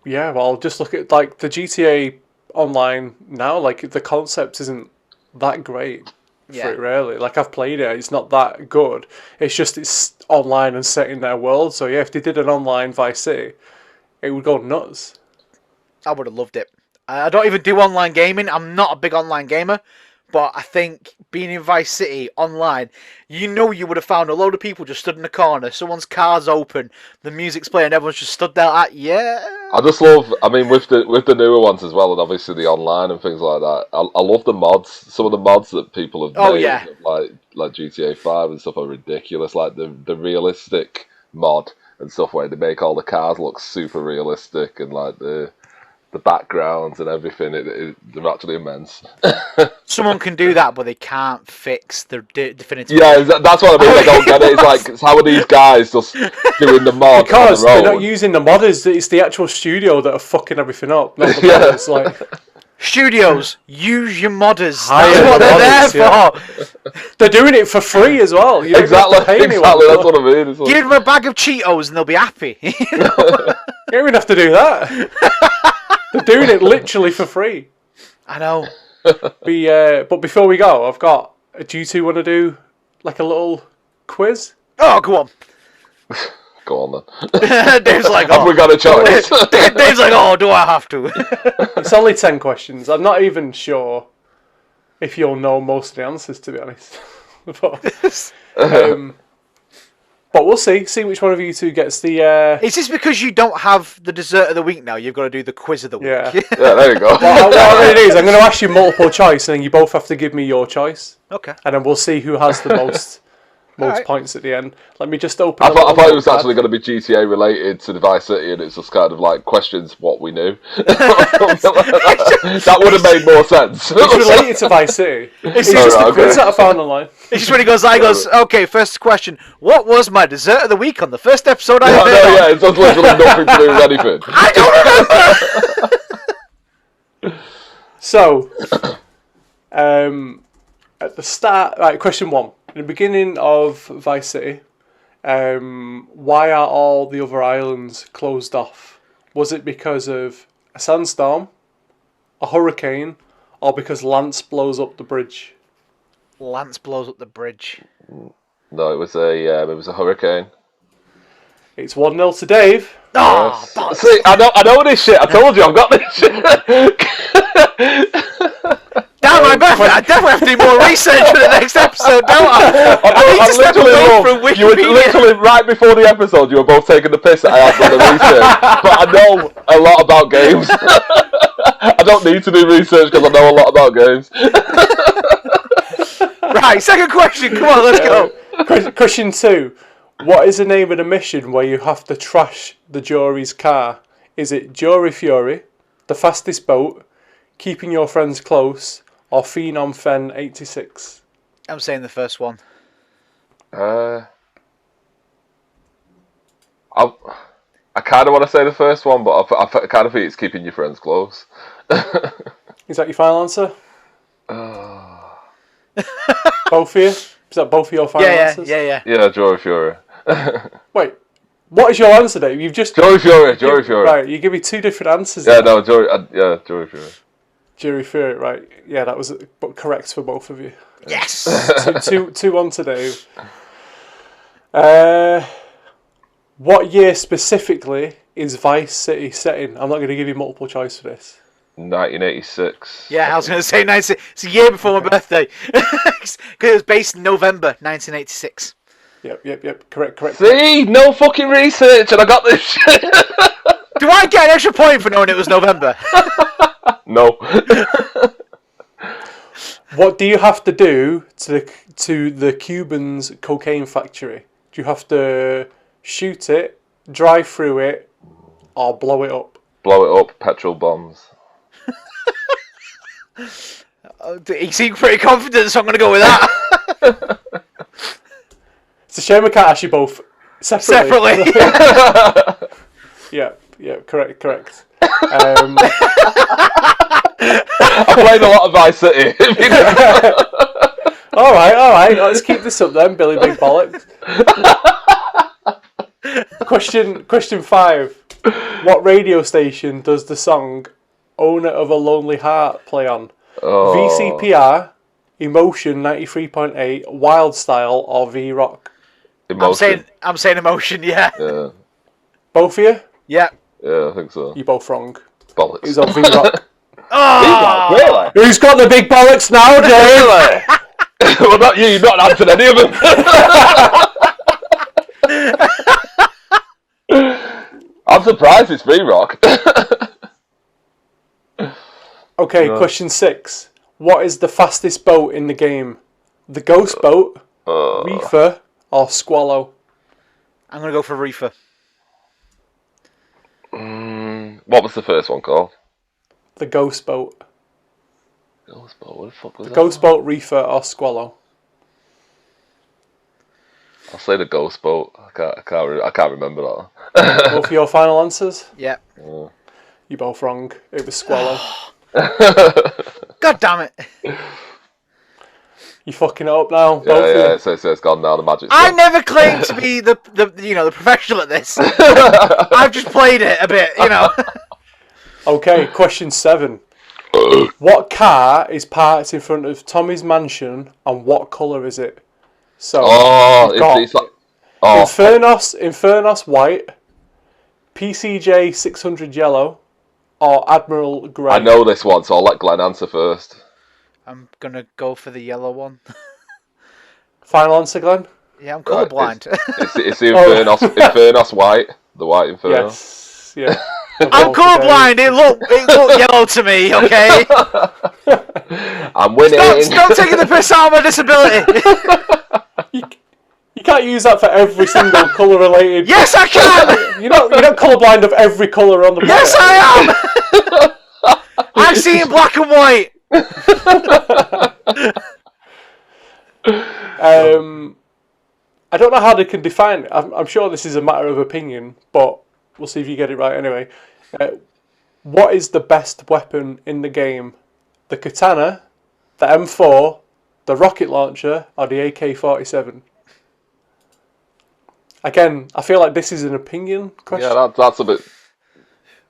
Yeah, well, just look at like the GTA Online now. Like the concept isn't that great for it, really. Like I've played it, it's not that good. It's online and set in their world. So yeah, if they did an online Vice City, it would go nuts. I would have loved it. I don't even do online gaming. I'm not a big online gamer. But I think being in Vice City online, you would have found a load of people just stood in the corner. Someone's car's open, the music's playing, everyone's just stood there like, yeah. I just love, with the newer ones as well, and obviously the online and things like that. I love the mods. Some of the mods that people have made, like GTA 5 and stuff, are ridiculous. Like the realistic mod and stuff where they make all the cars look super realistic and like the backgrounds and everything, they're actually immense. Someone can do that, but they can't fix the definitive. Yeah, that's what I mean. I don't get it. It's like, how are these guys just doing the mod? Because they're not using the modders. It's the actual studio that are fucking everything up. Not the modders. Like studios, use your modders. Hire That's what they're there for. They're doing it for free as well. You exactly. That's what I mean. Give them a bag of Cheetos and they'll be happy. You don't even have to do that. They're doing it literally for free. I know. But before we go, I've got. Do you two want to do like a little quiz? Oh, go on. Go on then. Dave's like, Have we got a choice? Dave's like, oh, do I have to? It's only 10 questions. I'm not even sure if you'll know most of the answers, to be honest. But we'll see. See which one of you two gets the... Is this because you don't have the dessert of the week now? You've got to do the quiz of the week. Yeah. Yeah, there you go. What it is, I'm going to ask you multiple choice, and then you both have to give me your choice. Okay. And then we'll see who has the most Alright. points at the end. Let me just open. I thought it was actually going to be GTA related to the Vice City, and it's just kind of like questions what we knew. That would have made more sense. It's related to Vice City. It's just just a the quiz quiz. that I found online. It's just when he goes, okay, first question. What was my dessert of the week on the first episode I made? Yeah, it's just literally nothing to do with anything. I don't remember! So, at the start, right, question 1. In the beginning of Vice City, why are all the other islands closed off? Was it because of a sandstorm, a hurricane, or because Lance blows up the bridge? Lance blows up the bridge. No, it was a hurricane. It's 1-0 to Dave. Oh, Yes. See, I know this shit. I told you, I've got this shit. damn my birthday! I definitely have to do more research for the next episode, don't I? I need to step away from Wikipedia. You were literally right before the episode. You were both taking the piss that I had done the research, but I know a lot about games. I don't need to do research because I know a lot about games. Right, second question. Come on, let's go. Question 2. What is the name of the mission where you have to trash the jury's car? Is it Jury Fury, The Fastest Boat, Keeping Your Friends Close, or Phenom Fen 86? I'm saying the first one. I kind of want to say the first one, but I kind of think it's Keeping Your Friends Close. Is that your final answer? Both of you? Is that both of your final answers? Yeah. Yeah, Jury Fury. Wait, what is your answer, Dave? You've just... Jury Fury. Right, you give me 2 different answers. Yeah, there. no, Jury Fury. Jury Fury, right. Yeah, that was correct for both of you. Yes. 2-1 to Dave. What year specifically is Vice City set in? I'm not going to give you multiple choice for this. 1986. Yeah, I was going to say 19. It's a year before my birthday. Because it was based in November 1986. Yep. Correct. See, no fucking research, and I got this shit. Do I get an extra point for knowing it was November? No. What do you have to do to the Cubans' cocaine factory? Do you have to shoot it, drive through it, or blow it up? Blow it up, petrol bombs. He seemed pretty confident, so I'm going to go with that. It's a shame I can't ask you both separately. Yeah, correct. I played a lot of Vice City. All right. Let's keep this up then, Billy Big Bollocks. Question 5. What radio station does the song "Owner of a Lonely Heart" play on? VCPR, Emotion 93.8, Wild Style, or V-Rock? Emotion. I'm saying Emotion, yeah. Yeah, Both of you? Yeah. I think so. You're both wrong. Bollocks. It's on V-Rock. Oh! Really? Who's got the big bollocks now, Dave? Well, not you. You've not answered any of them. I'm surprised it's V-Rock. Okay, question 6. What is the fastest boat in the game? The Ghost Boat, Reefer, or Squallow? I'm going to go for Reefer. What was the first one called? The Ghost Boat. Ghost Boat. What the fuck was The that? Ghost Boat, Reefer, or Squallow? I'll say the Ghost Boat. I can't remember that. Both of your final answers? Yeah. You're both wrong. It was Squallow. God damn it. You're fucking it up now. Yeah. So it's gone now. The magic's I gone. never claimed to be the professional at this. I've just played it a bit, Okay, question 7. What car is parked in front of Tommy's mansion and what colour is it? So, Oh, you've got it's like Oh, Infernos white, PCJ 600 yellow, or Admiral grey. I know this one, so I'll let Glenn answer first. I'm gonna go for the yellow one. Final answer, Glenn? Yeah, I'm colourblind. It's the Infernos white, the white Inferno. Yes, yeah. I'm colourblind. It looked yellow to me. Okay. I'm winning. Stop taking the piss out of my disability. You can't use that for every single colour related. Yes, I can. You're not colourblind of every colour on the planet. Yes, I am. I'm seeing black and white. I don't know how they can define it. I'm sure this is a matter of opinion, but we'll see if you get it right anyway. What is the best weapon in the game? The katana, the M4, the rocket launcher, or the AK-47? Again, I feel like this is an opinion question. Yeah, that's a bit.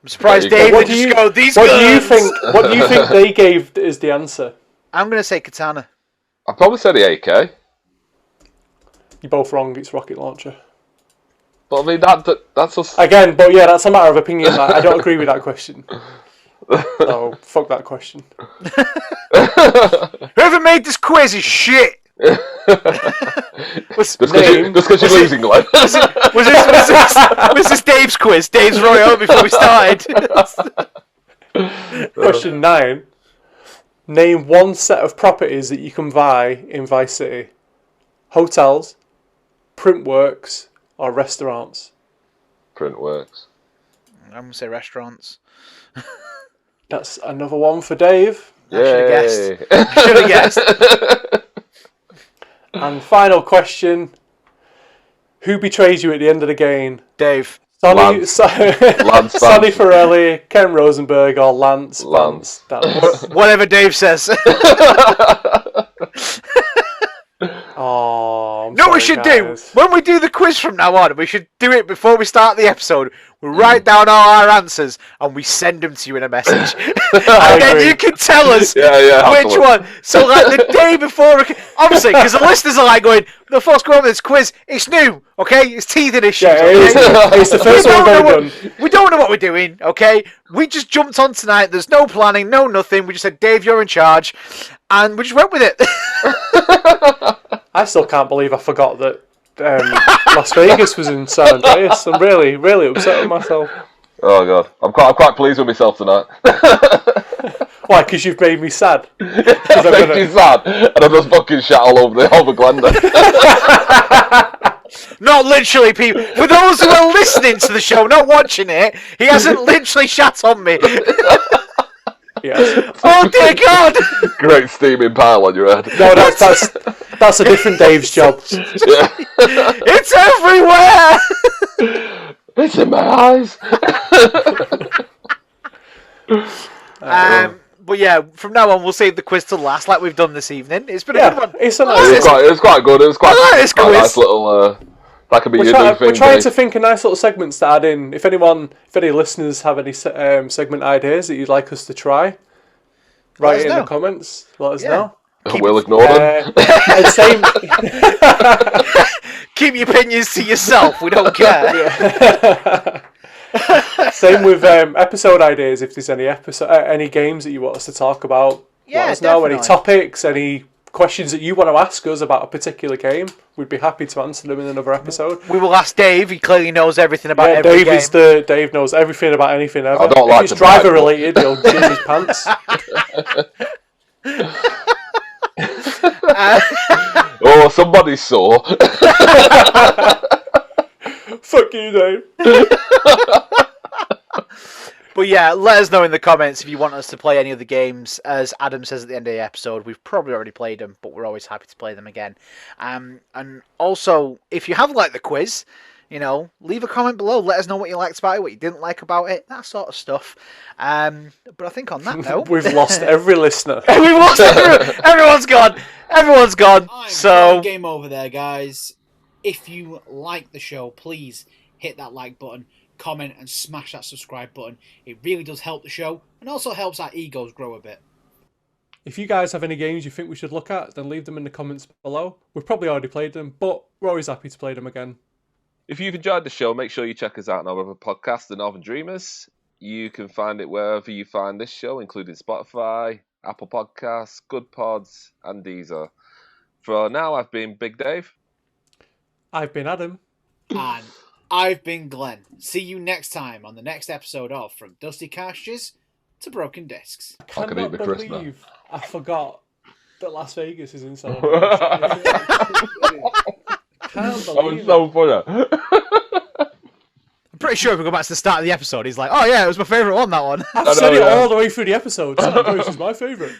I'm surprised Dave didn't just go, these What guns. What do you think they gave as the answer? I'm going to say katana. I'd probably say the AK. You're both wrong. It's rocket launcher. But I mean, that's us. Again, but yeah, that's a matter of opinion. I don't agree with that question. So, fuck that question. Whoever made this quiz is shit. Just because you're losing, Glenn. Was this Dave's quiz? Dave's wrote it out before we started. Question 9. Name one set of properties that you can buy in Vice City. Hotels, printworks, or restaurants? Printworks. I'm going to say restaurants. That's another one for Dave. I should have guessed. And final question. Who betrays you at the end of the game? Dave. Sonny Lance Forelli, Ken Rosenberg, or Lance Vance? Whatever Dave says. Oh, we should guys. do when we do the quiz from now on. We should do it before we start the episode. We write down all our answers and we send them to you in a message, and then you can tell us which absolutely. one. So, like the day before, obviously, because the listeners are like going, "The first go on with this quiz, it's new, okay? It's teething issues. Yeah, Okay? it's the first one we've ever done. We don't know what we're doing, okay? We just jumped on tonight. There's no planning, no nothing. We just said, Dave, you're in charge, and we just went with it. I still can't believe I forgot that Las Vegas was in San Andreas. I'm really, really upset with myself. Oh god, I'm quite pleased with myself tonight. Why? Because you've made me sad. I've made me sad, and I just fucking shat all over Glenda. Not literally, people. For those who are listening to the show, not watching it, he hasn't literally shat on me. Yes. Oh dear God! Great steaming pile on your head. No, that's a different Dave's job. Yeah. It's everywhere. It's in my eyes. But yeah, from now on we'll save the quiz to last, like we've done this evening. It's been a good one. It's a It nice. was quite good. It was quite I like this a quiz. nice little. That could be your new thing. We're trying Dave. to think of nice little segments to add in. If any listeners have any segment ideas that you'd like us to try, write it in the comments. Let us know. We'll ignore them. And same. Keep your opinions to yourself. We don't care. Same with episode ideas. If there's any games that you want us to talk about, let us know. Any topics, any questions that you want to ask us about a particular game, we'd be happy to answer them in another episode. We will ask Dave. He clearly knows everything about every game. Dave knows everything about anything ever. I don't if like it's to driver related, he'll jizz his pants. Oh, somebody's sore. Fuck you, Dave. But yeah, let us know in the comments if you want us to play any of the games. As Adam says at the end of the episode, we've probably already played them, but we're always happy to play them again. And also, if you have liked the quiz, leave a comment below. Let us know what you liked about it, what you didn't like about it, that sort of stuff. But I think on that note... We've lost every listener. We've lost everyone's gone. Everyone's gone. So... Game over there, guys. If you like the show, please hit that like button, comment, and smash that subscribe button. It really does help the show, and also helps our egos grow a bit. If you guys have any games you think we should look at, then leave them in the comments below. We've probably already played them, but we're always happy to play them again. If you've enjoyed the show, make sure you check us out on our other podcast, The Northern Dreamers. You can find it wherever you find this show, including Spotify, Apple Podcasts, Good Pods, and Deezer. For now, I've been Big Dave. I've been Adam. And I've been Glenn. See you next time on the next episode of From Dusty Cartridges to Broken Discs. I can cannot eat the crisp now. believe I forgot that Las Vegas is in celebration. Can't That was believe it. so funny. I'm pretty sure if we go back to the start of the episode, he's like, "Oh yeah, it was my favourite one. That one." I've I said know, it yeah. all the way through the episode. San Andreas is my favourite.